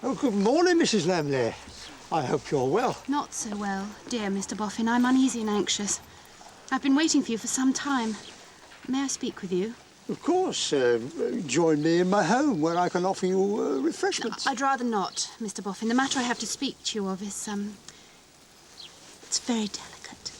Oh, good morning, Mrs. Lamley. I hope you're well. Not so well, dear Mr Boffin. I'm uneasy and anxious. I've been waiting for you for some time. May I speak with you? Of course. Join me in my home where I can offer you refreshments. I'd rather not, Mr Boffin. The matter I have to speak to you of is, it's very delicate.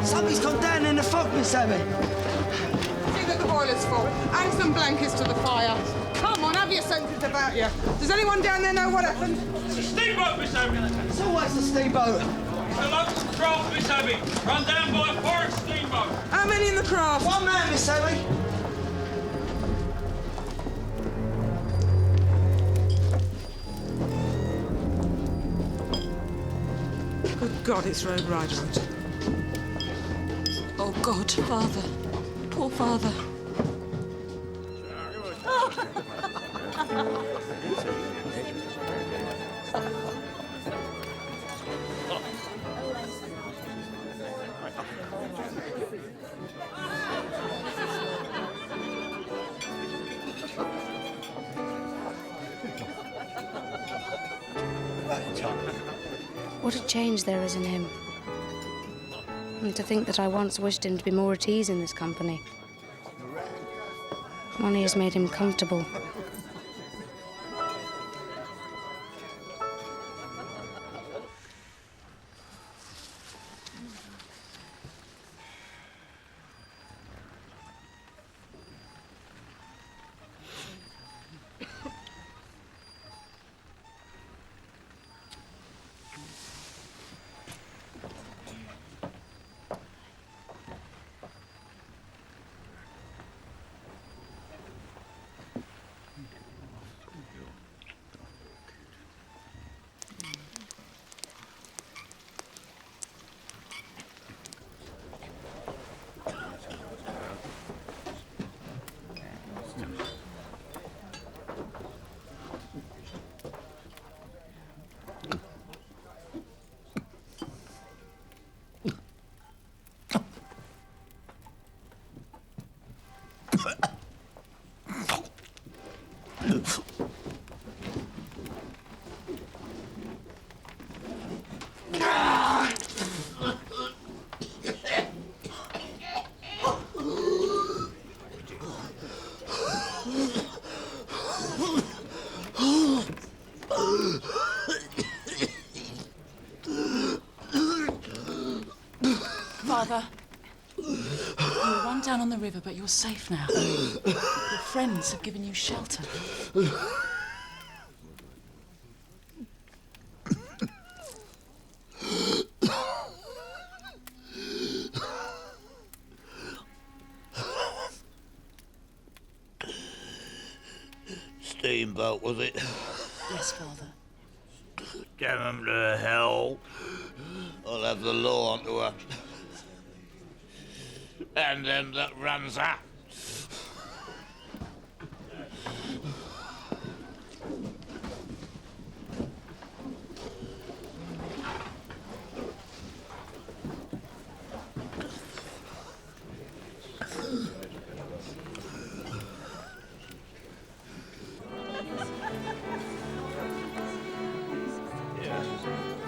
Something's gone down in the fog, Miss Abby. See that the boiler's full. Hang some blankets to the fire. Come on, have your senses about you. Does anyone down there know what happened? It's a steamboat, Miss Abby. It's always a steamboat. It's a local craft, Miss Abby. Run down by a foreign steamboat. How many in the craft? One man, Miss Abby. Good God, it's Road Riderhood. Oh, God, Father. Poor Father. What a change there is in him. And to think that I once wished him to be more at ease in this company. Money has made him comfortable. Father, you were run down on the river, but you're safe now. Your friends have given you shelter. Steamboat, was it? Yes, Father. Damn 'em to hell. I'll have the law onto her. And them that runs her.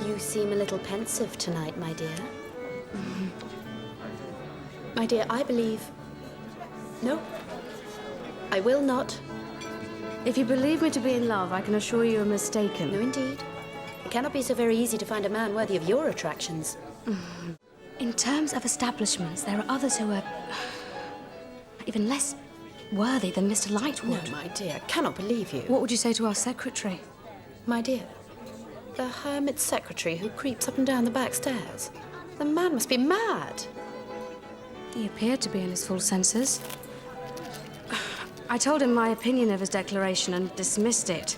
You seem a little pensive tonight, my dear. My dear, I believe... No, I will not. If you believe me to be in love, I can assure you are mistaken. No, indeed. It cannot be so very easy to find a man worthy of your attractions. In terms of establishments, there are others who are even less worthy than Mr. Lightwood. No, my dear, I cannot believe you. What would you say to our secretary? My dear, the hermit secretary who creeps up and down the back stairs. The man must be mad. He appeared to be in his full senses. I told him my opinion of his declaration and dismissed it.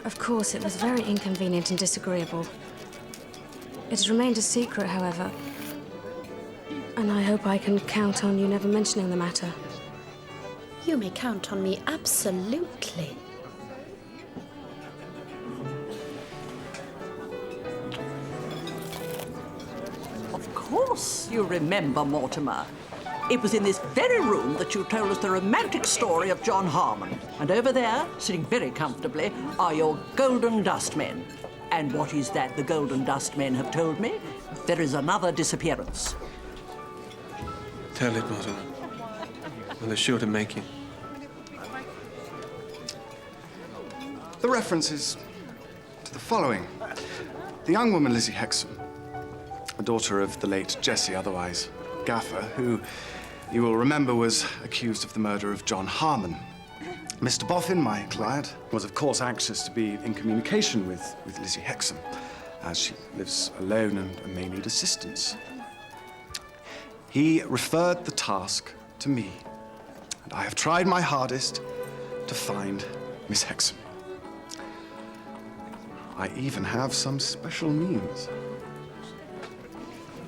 Of course, it was very inconvenient and disagreeable. It has remained a secret, however. And I hope I can count on you never mentioning the matter. You may count on me absolutely. course, you remember, Mortimer. It was in this very room that you told us the romantic story of John Harmon. And over there, sitting very comfortably, are your golden dust men. And what is that the golden dust men have told me? There is another disappearance. Tell it, Mortimer. And they're sure to make you. The reference is to the following. The young woman, Lizzie Hexum, a daughter of the late Jessie, otherwise Gaffer, who you will remember was accused of the murder of John Harmon. Mr Boffin, my client, was of course anxious to be in communication with Lizzie Hexum, as she lives alone and may need assistance. He referred the task to me, and I have tried my hardest to find Miss Hexum. I even have some special means.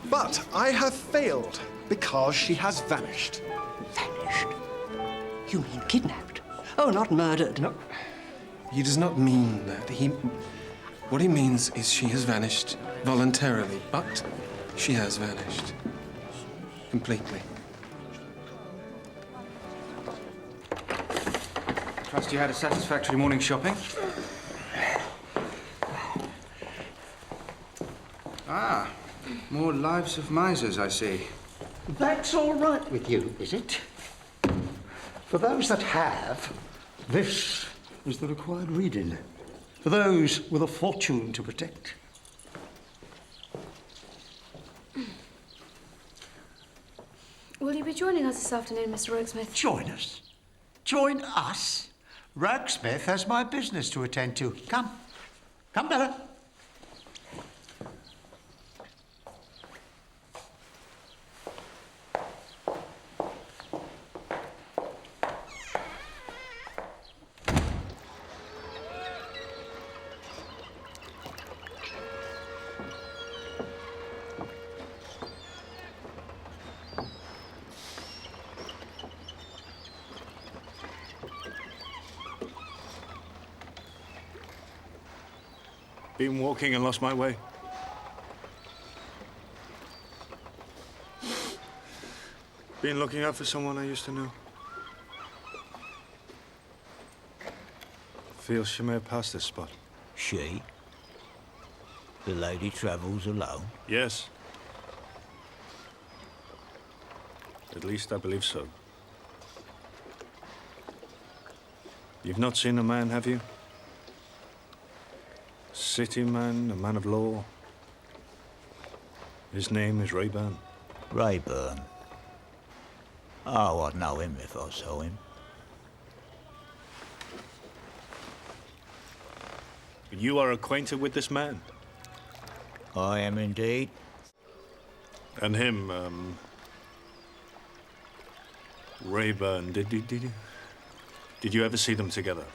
But I have failed because she has vanished. Vanished? You mean kidnapped? Oh, not murdered. No, he does not mean that. What he means is she has vanished voluntarily, but she has vanished. Completely. Trust you had a satisfactory morning shopping? Ah, more Lives of Misers, I see. That's all right with you, is it? For those that have, this is the required reading. For those with a fortune to protect. Will you be joining us this afternoon, Mr. Rokesmith? Join us? Join us? Rokesmith has my business to attend to. Come. Come, Bella. Been walking and lost my way. Been looking out for someone I used to know. Feels she may have passed this spot. She? The lady travels alone? Yes. At least I believe so. You've not seen a man, have you? City man, a man of law. His name is Rayburn. Rayburn? Oh, I'd know him if I saw him. You are acquainted with this man? I am indeed. And him, Rayburn, did you ever see them together?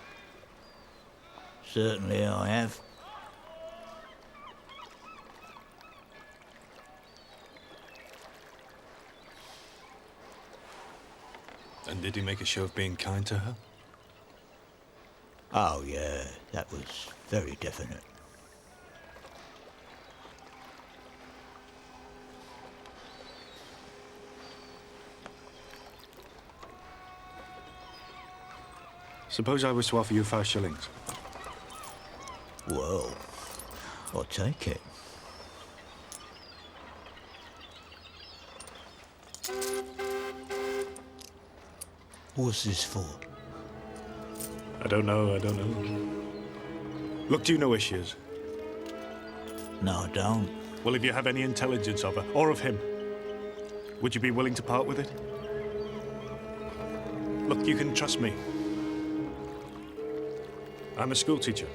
Certainly I have. And did he make a show of being kind to her? Oh, yeah, that was very definite. Suppose I was to offer you 5 shillings. Well, I'll take it. What's this for? I don't know. Look, do you know where she is? No, I don't. Well, if you have any intelligence of her, or of him, would you be willing to part with it? Look, you can trust me. I'm a schoolteacher.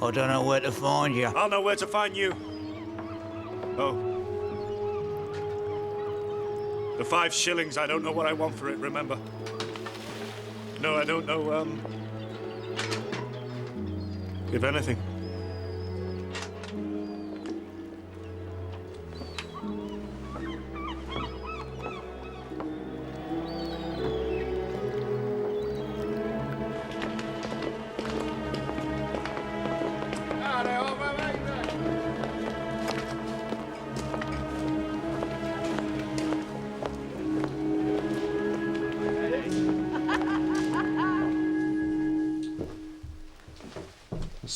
I don't know where to find you. I'll know where to find you. Oh. The 5 shillings, I don't know what I want for it, remember? No, I don't know, if anything.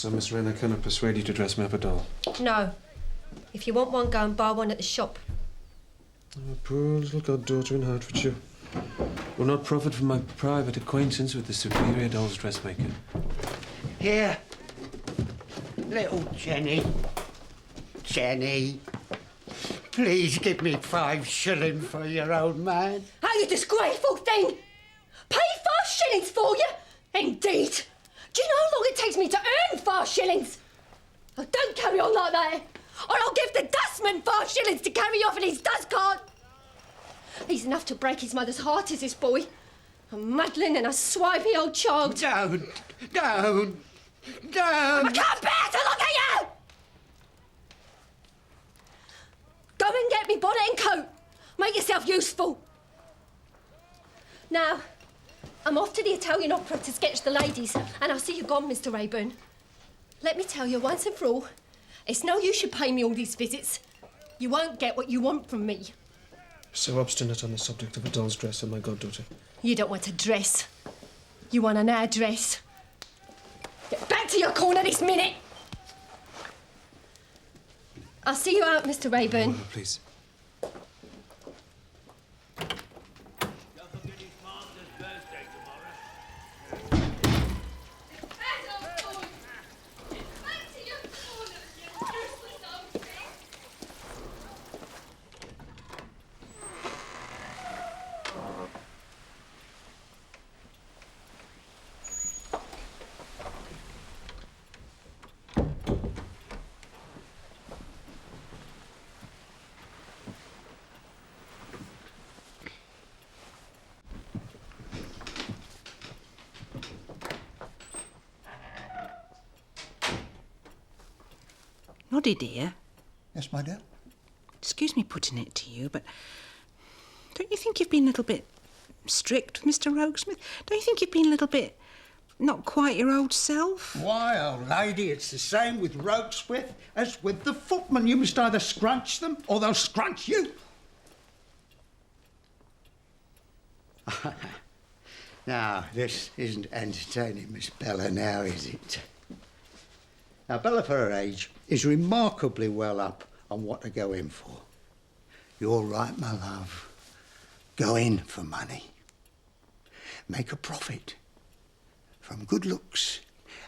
So, Miss Wren, I cannot persuade you to dress me up a doll. No. If you want one, go and buy one at the shop. I'm a poor little goddaughter in Hertfordshire. Will not profit from my private acquaintance with the superior doll's dressmaker. Here. Little Jenny. Jenny. Please give me 5 shillings for your old man. Oh, you disgraceful thing! Pay 5 shillings for you? Indeed. Do you know how long it takes me to earn 5 shillings? Oh, don't carry on like that, or I'll give the dustman 5 shillings to carry off in his dust cart. He's enough to break his mother's heart, is this boy. A muddling and a swipey old child. Don't. I can't bear to look at you! Go and get me bonnet and coat. Make yourself useful. Now, I'm off to the Italian Opera to sketch the ladies, and I'll see you gone, Mr. Rayburn. Let me tell you once and for all, it's no use you pay me all these visits. You won't get what you want from me. So obstinate on the subject of a doll's dress and my goddaughter. You don't want a dress. You want an address. Get back to your corner this minute. I'll see you out, Mr. Rayburn. Oh, please. Noddy, dear. Yes, my dear? Excuse me putting it to you, but don't you think you've been a little bit strict with Mr Rokesmith? Don't you think you've been a little bit not quite your old self? Why, old lady, it's the same with Rokesmith as with the footmen. You must either scrunch them or they'll scrunch you. Now, this isn't entertaining Miss Bella now, is it? Now, Bella, for her age, is remarkably well up on what to go in for. You're right, my love. Go in for money. Make a profit. From good looks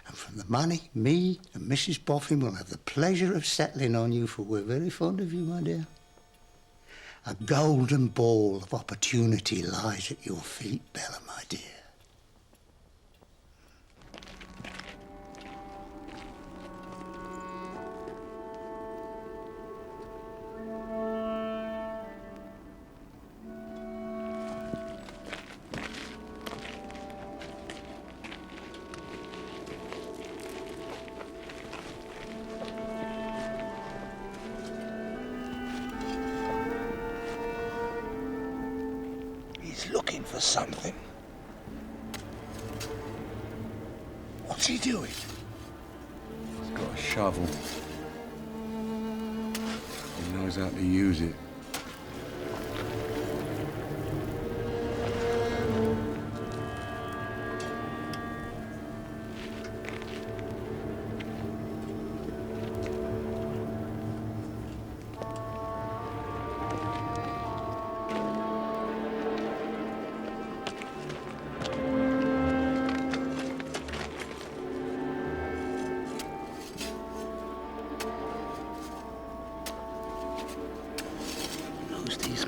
and from the money, me and Mrs Boffin will have the pleasure of settling on you, for we're very fond of you, my dear. A golden ball of opportunity lies at your feet, Bella, my dear. Looking for something. What's he doing? He's got a shovel. He knows how to use it.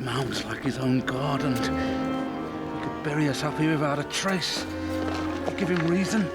Mounds like his own garden. He could bury us up here without a trace. I'll give him reason.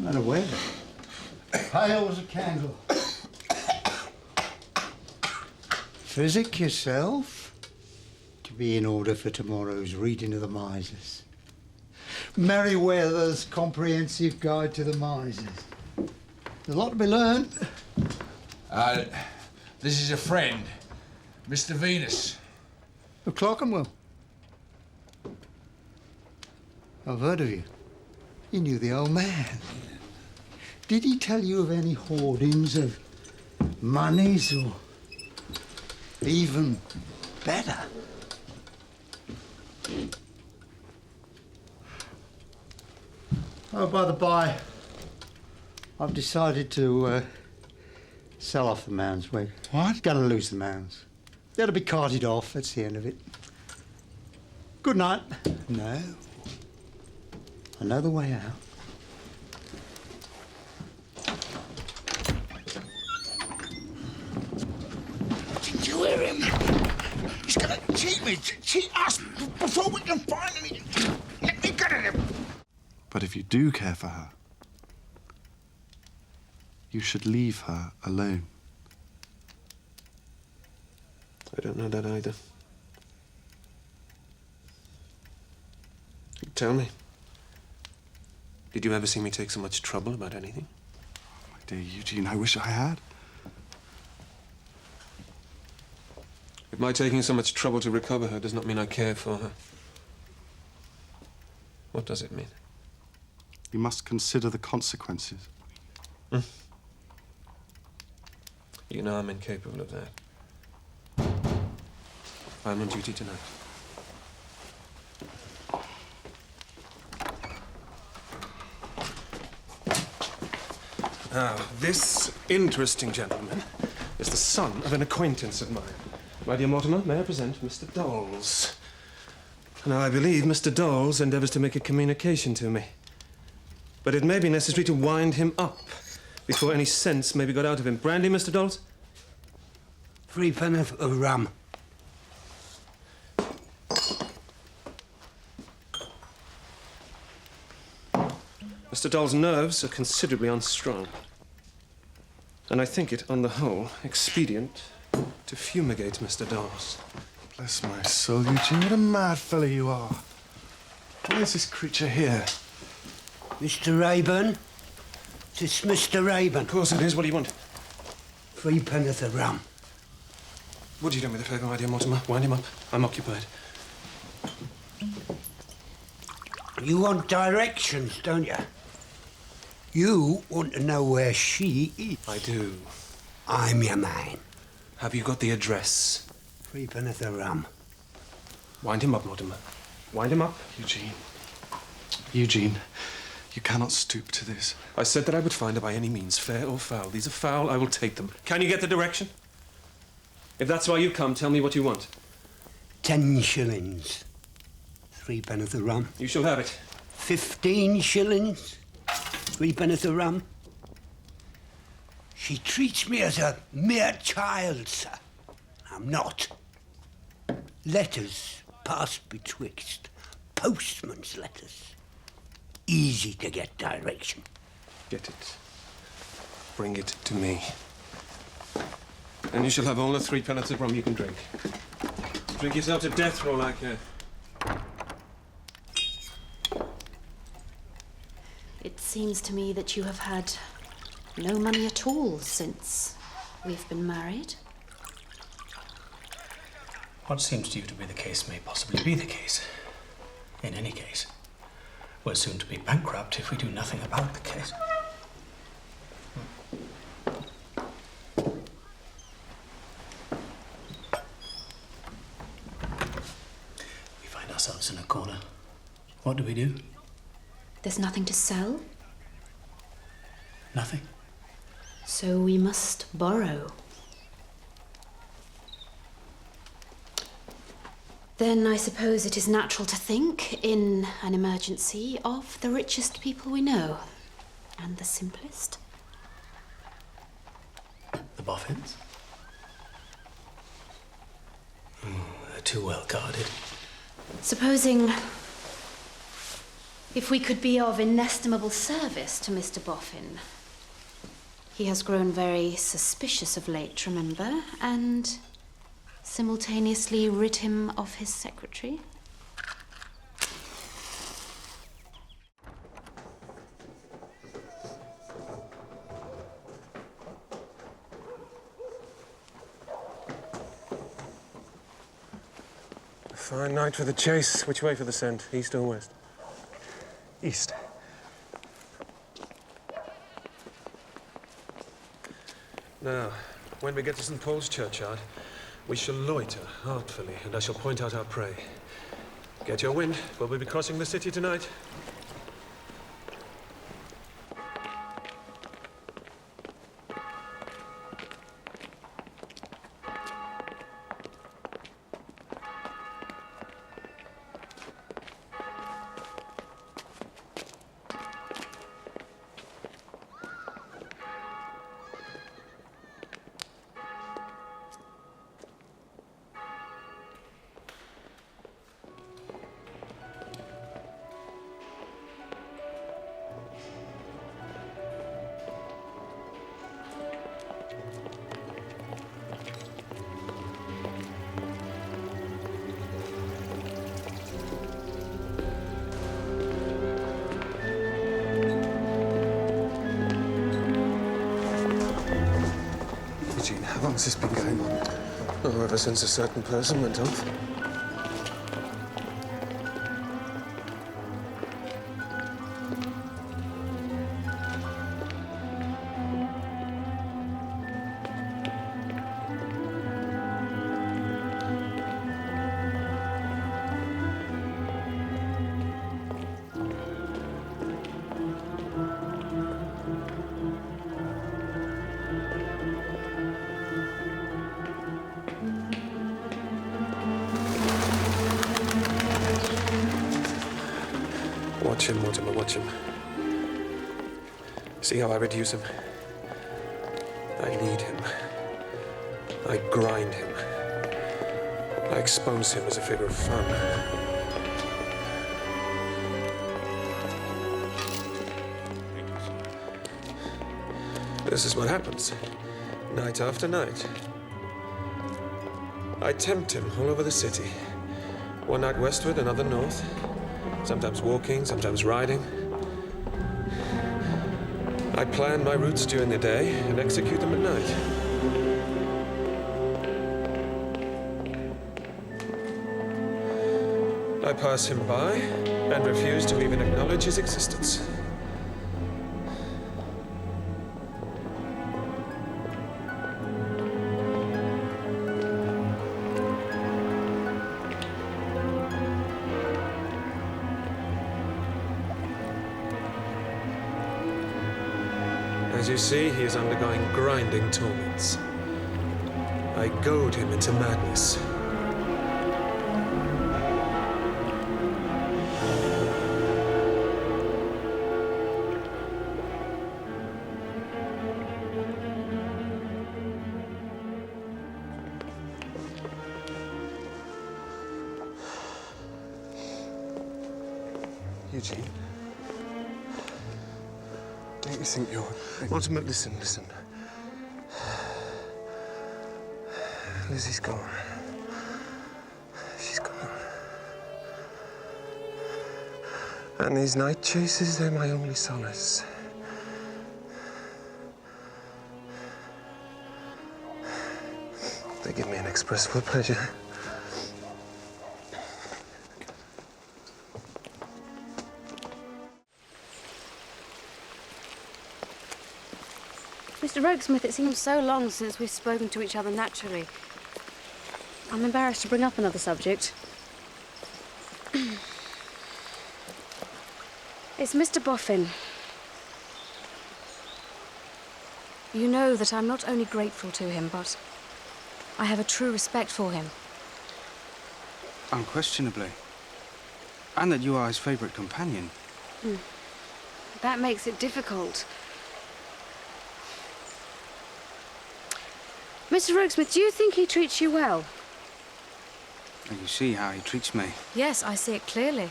Unaware. Pale as a candle. Physic yourself to be in order for tomorrow's reading of the Misers. Merriweather's Comprehensive Guide to the Misers. There's a lot to be learned. This is a friend, Mr. Venus. Of Clerkenwell. I've heard of you. You knew the old man. Did he tell you of any hoardings of monies or even better? Oh, by the by, I've decided to sell off the man's wig. What? Gonna lose the man's. That'll be carted off. That's the end of it. Good night. No. I know the way out. Did you hear him? He's gonna cheat me, cheat us before we can find him. Let me get at him. But if you do care for her, you should leave her alone. I don't know that either. Tell me, did you ever see me take so much trouble about anything? My dear Eugene, I wish I had. If my taking so much trouble to recover her does not mean I care for her, what does it mean? You must consider the consequences. You know I'm incapable of that. I'm on duty tonight. Now, this interesting gentleman is the son of an acquaintance of mine. My dear Mortimer, may I present Mr. Dolls? Now, I believe Mr. Dolls endeavours to make a communication to me. But it may be necessary to wind him up before any sense may be got out of him. Brandy, Mr. Dolls? 3 pence of rum. Mr. Doll's nerves are considerably unstrung. And I think it, on the whole, expedient to fumigate Mr. Dolls. Bless my soul, Eugene, what a mad fellow you are. Why is this creature here? Mr. Rayburn? It's Mr. Rayburn. Of course it is. What do you want? 3 pence of rum. Would you do me the favour, my dear Mortimer? Wind him up. I'm occupied. You want directions, don't you? You want to know where she is. I do. I'm your man. Have you got the address? 3 pence of rum. Wind him up, Mortimer. Wind him up. Eugene. Eugene, you cannot stoop to this. I said that I would find her by any means, fair or foul. These are foul, I will take them. Can you get the direction? If that's why you come, tell me what you want. 10 shillings. 3 pence of rum. You shall have it. 15 shillings. 3 pence of rum. She treats me as a mere child, sir. I'm not. Letters passed betwixt. Postman's letters. Easy to get direction. Get it. Bring it to me. And you shall have all the 3 pellets of rum you can drink. Drink yourself to death for all I care. It seems to me that you have had no money at all since we've been married. What seems to you to be the case may possibly be the case. In any case, we're soon to be bankrupt if we do nothing about the case. We find ourselves in a corner. What do we do? There's nothing to sell, Nothing. so we must borrow. Then I suppose it is natural to think, in an emergency, of the richest people we know, and the simplest. The Boffins? They're too well guarded. Supposing if we could be of inestimable service to Mr. Boffin. He has grown very suspicious of late, remember, and simultaneously rid him of his secretary. Fine night for the chase. Which way for the scent? East or west? East. Now, when we get to St. Paul's churchyard, we shall loiter artfully, and I shall point out our prey. Get your wind. Will we be crossing the city tonight? Eugene, how long has this been going on? Oh, ever since a certain person went off. Watch him, Mortimer, watch him. See how I reduce him? I knead him. I grind him. I expose him as a figure of fun. This is what happens, night after night. I tempt him all over the city. One night westward, another north. Sometimes walking, sometimes riding. I plan my routes during the day and execute them at night. I pass him by and refuse to even acknowledge his existence. As you see, he is undergoing grinding torments. I goad him into madness. Eugene, don't you think you're... Mortimer, listen, listen. Lizzie's gone. She's gone. And these night chases, they're my only solace. They give me inexpressible pleasure. Mr. Rokesmith, it seems so long since we've spoken to each other naturally. I'm embarrassed to bring up another subject. It's Mr. Boffin. You know that I'm not only grateful to him, but I have a true respect for him. Unquestionably. And that you are his favourite companion. That makes it difficult. Mr. Rokesmith, do you think he treats you well? And you see how he treats me. Yes, I see it clearly.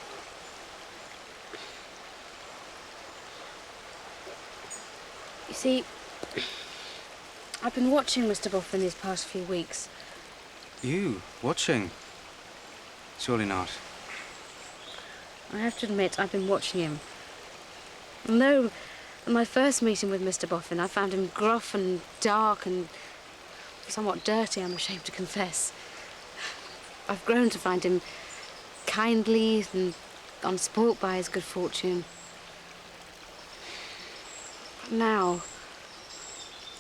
You see, I've been watching Mr. Boffin these past few weeks. You? Watching? Surely not. I have to admit, I've been watching him. And though at my first meeting with Mr. Boffin, I found him gruff and dark and somewhat dirty, I'm ashamed to confess, I've grown to find him kindly and unspoilt by his good fortune. But now...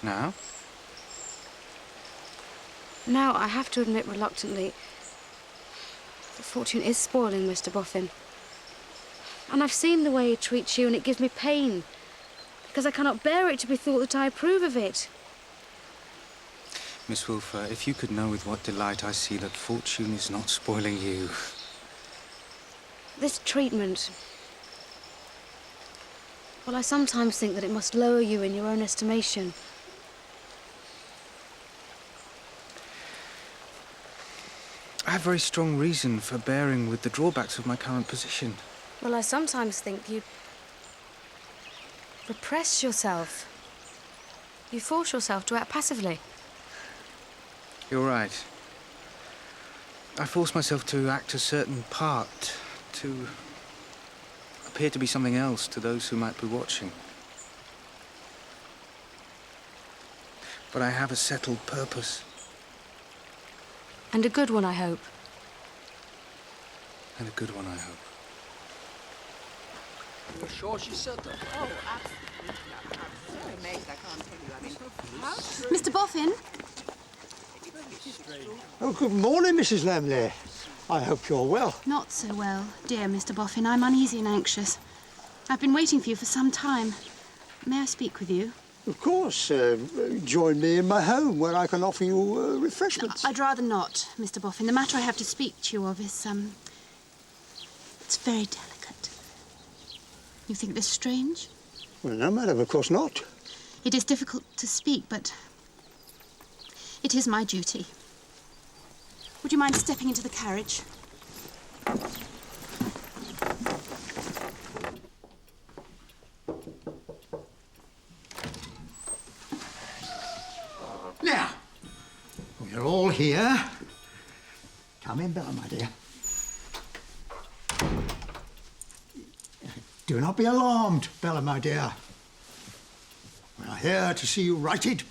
Now? Now, I have to admit reluctantly that fortune is spoiling Mr Boffin. And I've seen the way he treats you, and it gives me pain, because I cannot bear it to be thought that I approve of it. Miss Wilfer, if you could know with what delight I see that fortune is not spoiling you. This treatment... Well, I sometimes think that it must lower you in your own estimation. I have very strong reason for bearing with the drawbacks of my current position. Well, I sometimes think you repress yourself. You force yourself to act passively. You're right. I force myself to act a certain part, to appear to be something else to those who might be watching. But I have a settled purpose. And a good one, I hope. And a good one, I hope. You're sure she said that? Oh, absolutely. I'm so amazed I can't tell you. I mean, Mr Boffin? Oh, good morning, Mrs Lemley. I hope you're well. Not so well, dear Mr Boffin. I'm uneasy and anxious. I've been waiting for you for some time. May I speak with you? Of course. Join me in my home, where I can offer you refreshments. I'd rather not, Mr Boffin. The matter I have to speak to you of is, it's very delicate. You think this strange? Well, no, madam, of course not. It is difficult to speak, but it is my duty. Would you mind stepping into the carriage? Now, we're all here. Come in, Bella, my dear. Do not be alarmed, Bella, my dear. We are here to see you righted.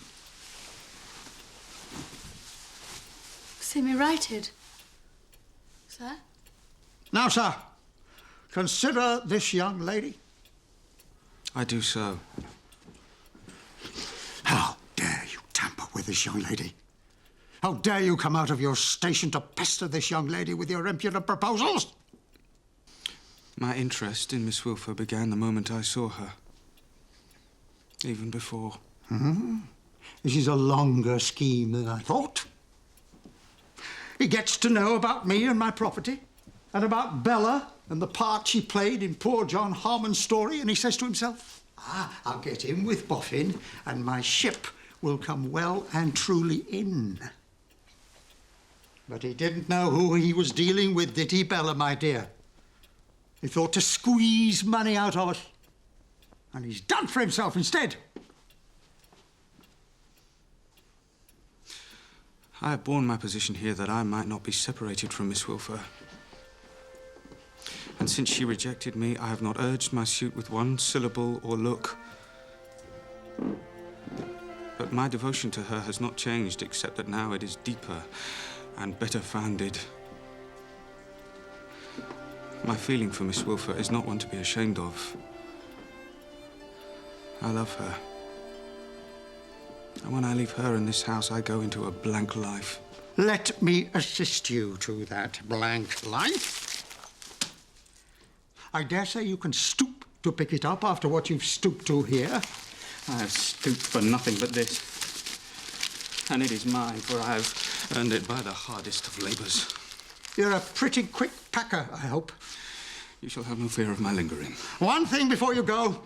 See me righted, sir? Now, sir, consider this young lady. I do so. How dare you tamper with this young lady? How dare you come out of your station to pester this young lady with your impudent proposals? My interest in Miss Wilfer began the moment I saw her. Even before. This is a longer scheme than I thought. He gets to know about me and my property, and about Bella and the part she played in poor John Harmon's story, and he says to himself, I'll get in with Boffin, and my ship will come well and truly in. But he didn't know who he was dealing with, did he, Bella, my dear? He thought to squeeze money out of us, and he's done for himself instead. I have borne my position here that I might not be separated from Miss Wilfer. And since she rejected me, I have not urged my suit with one syllable or look. But my devotion to her has not changed, except that now it is deeper and better founded. My feeling for Miss Wilfer is not one to be ashamed of. I love her. And when I leave her in this house, I go into a blank life. Let me assist you to that blank life. I dare say you can stoop to pick it up after what you've stooped to here. I have stooped for nothing but this. And it is mine, for I have earned it by the hardest of labours. You're a pretty quick packer, I hope. You shall have no fear of my lingering. One thing before you go.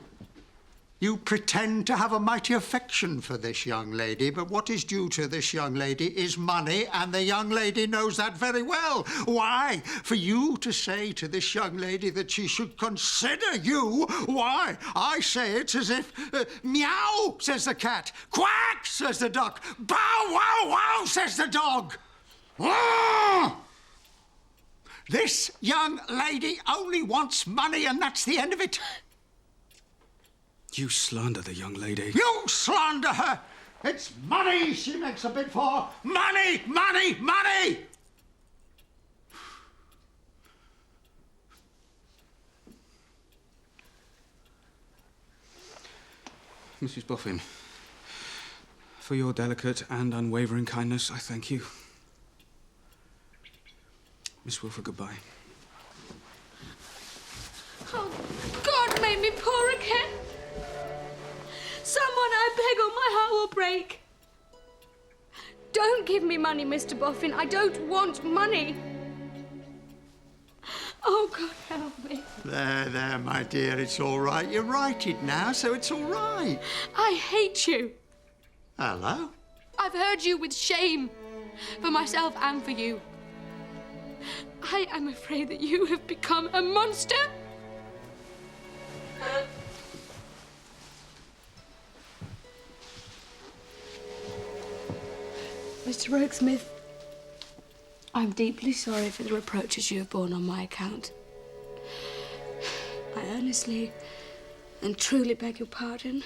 You pretend to have a mighty affection for this young lady, but what is due to this young lady is money, and the young lady knows that very well. Why? For you to say to this young lady that she should consider you, why? I say it's as if, meow, says the cat, quack, says the duck, bow, wow, wow, says the dog. Ah! This young lady only wants money, and that's the end of it. You slander the young lady. You slander her! It's money she makes a bid for! Money, money, money! Mrs. Boffin, for your delicate and unwavering kindness, I thank you. Miss Wilford, goodbye. Oh, God made me poor again. Someone, I beg, or my heart will break. Don't give me money, Mr. Boffin. I don't want money. Oh, God, help me. There, my dear, it's all right. You're righted now, so it's all right. I hate you. Hello? I've heard you with shame, for myself and for you. I am afraid that you have become a monster. Mr. Rokesmith, I'm deeply sorry for the reproaches you have borne on my account. I earnestly and truly beg your pardon.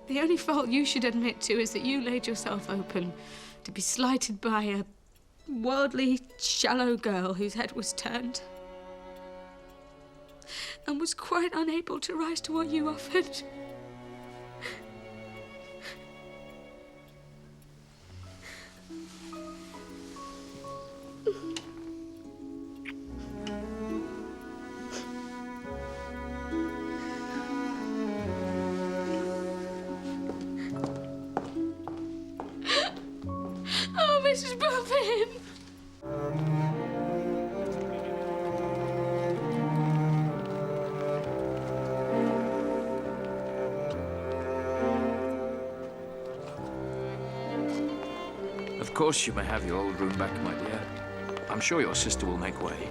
The only fault you should admit to is that you laid yourself open to be slighted by a worldly, shallow girl whose head was turned and was quite unable to rise to what you offered. Oh, Mrs. Boffin! Of course you may have your old room back, my dear. I'm sure your sister will make way.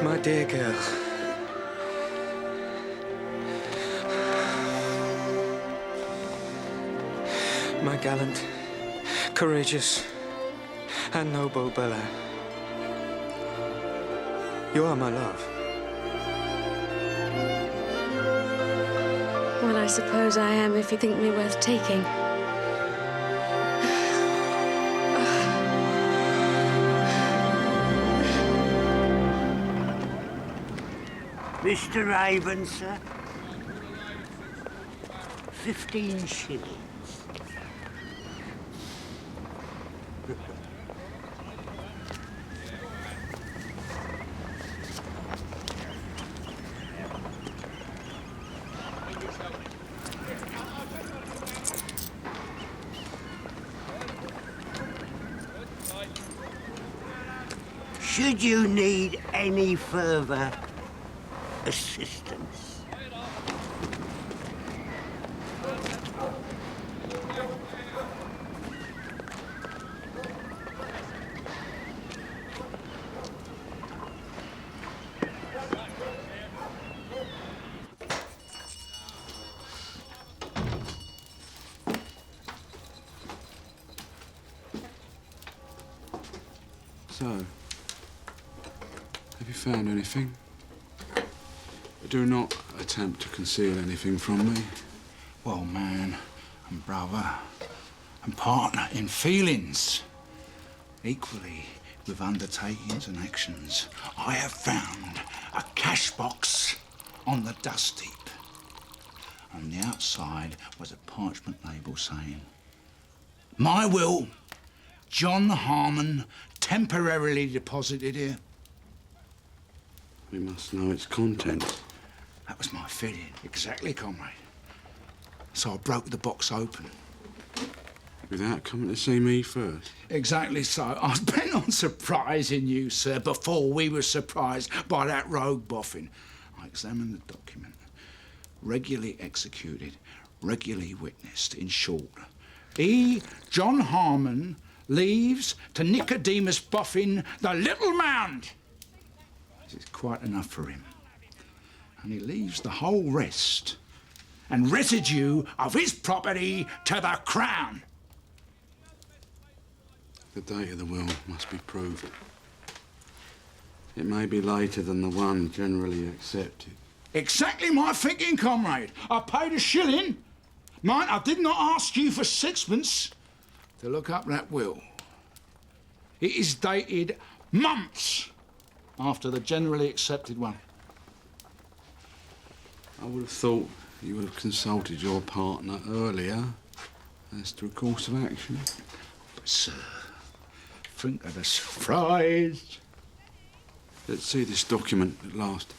My dear girl. My gallant, courageous, and noble Bella. You are my love. Well, I suppose I am if you think me worth taking. Mr. Raven, sir. 15 shillings. Should you need any further assistance? So, have you found anything? Do not attempt to conceal anything from me. Well, man and brother and partner in feelings. Equally with undertakings and actions, I have found a cash box on the dust heap. On the outside was a parchment label saying, "My will, John Harmon, temporarily deposited here." We must know its contents. That was my feeling. Exactly, comrade. So I broke the box open. Without coming to see me first? Exactly so. I was bent on surprising you, sir, before we were surprised by that rogue Boffin. I examined the document. Regularly executed, regularly witnessed. In short, he, John Harmon, leaves to Nicodemus Boffin the little mound. This is quite enough for him. And he leaves the whole rest and residue of his property to the Crown. The date of the will must be proved. It may be later than the one generally accepted. Exactly my thinking, comrade. I paid a shilling. Mind, I did not ask you for sixpence to look up that will. It is dated months after the generally accepted one. I would have thought you would have consulted your partner earlier as to a course of action. But, sir, think of the surprise. Let's see this document at last.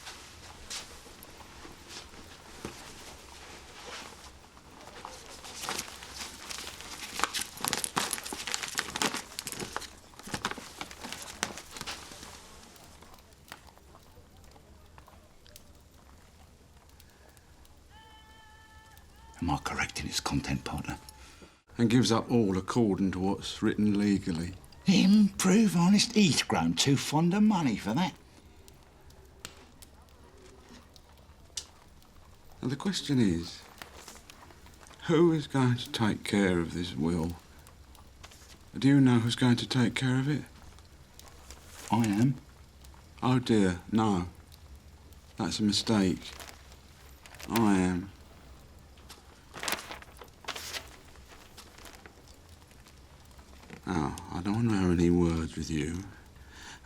Am I correct in its content, partner? And gives up all according to what's written legally. Him, prove honest, he's grown too fond of money for that. And the question is, who is going to take care of this will? Do you know who's going to take care of it? I am. Oh dear, no. That's a mistake. I am. Now, I don't want to have any words with you,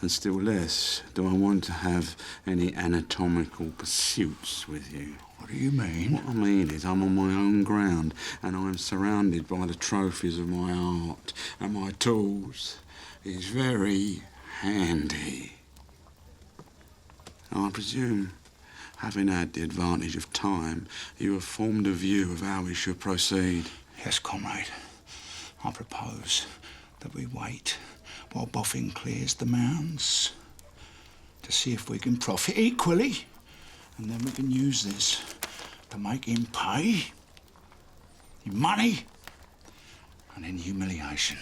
and still less do I want to have any anatomical pursuits with you. What do you mean? What I mean is I'm on my own ground, and I'm surrounded by the trophies of my art, and my tools is very handy. I presume, having had the advantage of time, you have formed a view of how we should proceed. Yes, comrade. I propose that we wait while Boffin clears the mounds to see if we can profit equally, and then we can use this to make him pay in money and in humiliation.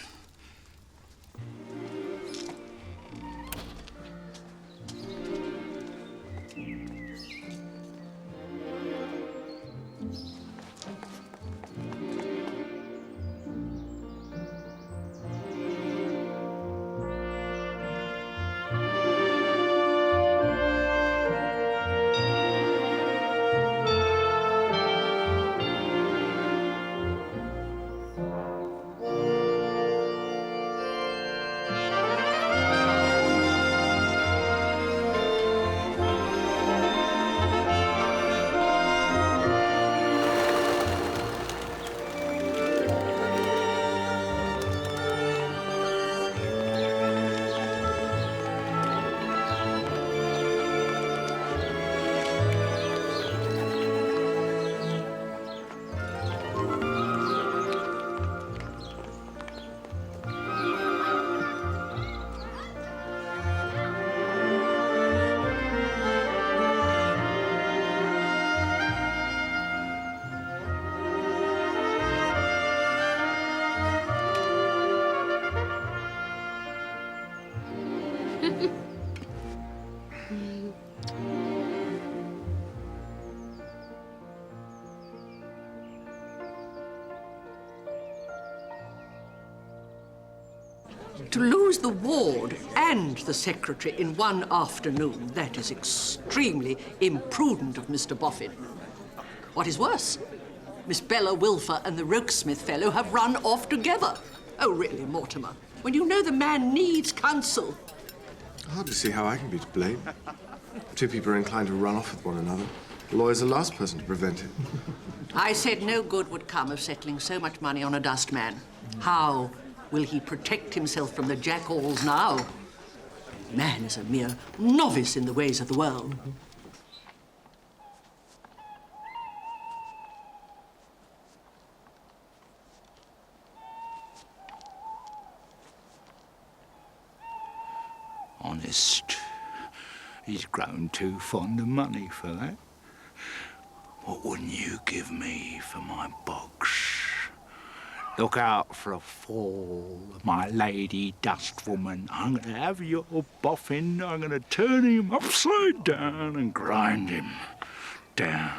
To lose the ward and the secretary in one afternoon, that is extremely imprudent of Mr Boffin. What is worse, Miss Bella Wilfer and the Rokesmith fellow have run off together. Oh, really, Mortimer, when you know the man needs counsel. I hardly see how I can be to blame. Two people are inclined to run off with one another. The lawyer's the last person to prevent it. I said no good would come of settling so much money on a dustman. How will he protect himself from the jackalls now? Man is a mere novice in the ways of the world. Honest, he's grown too fond of money for that. What wouldn't you give me for my box? Look out for a fall, my lady dustwoman. I'm going to have your Boffin. I'm going to turn him upside down and grind him down.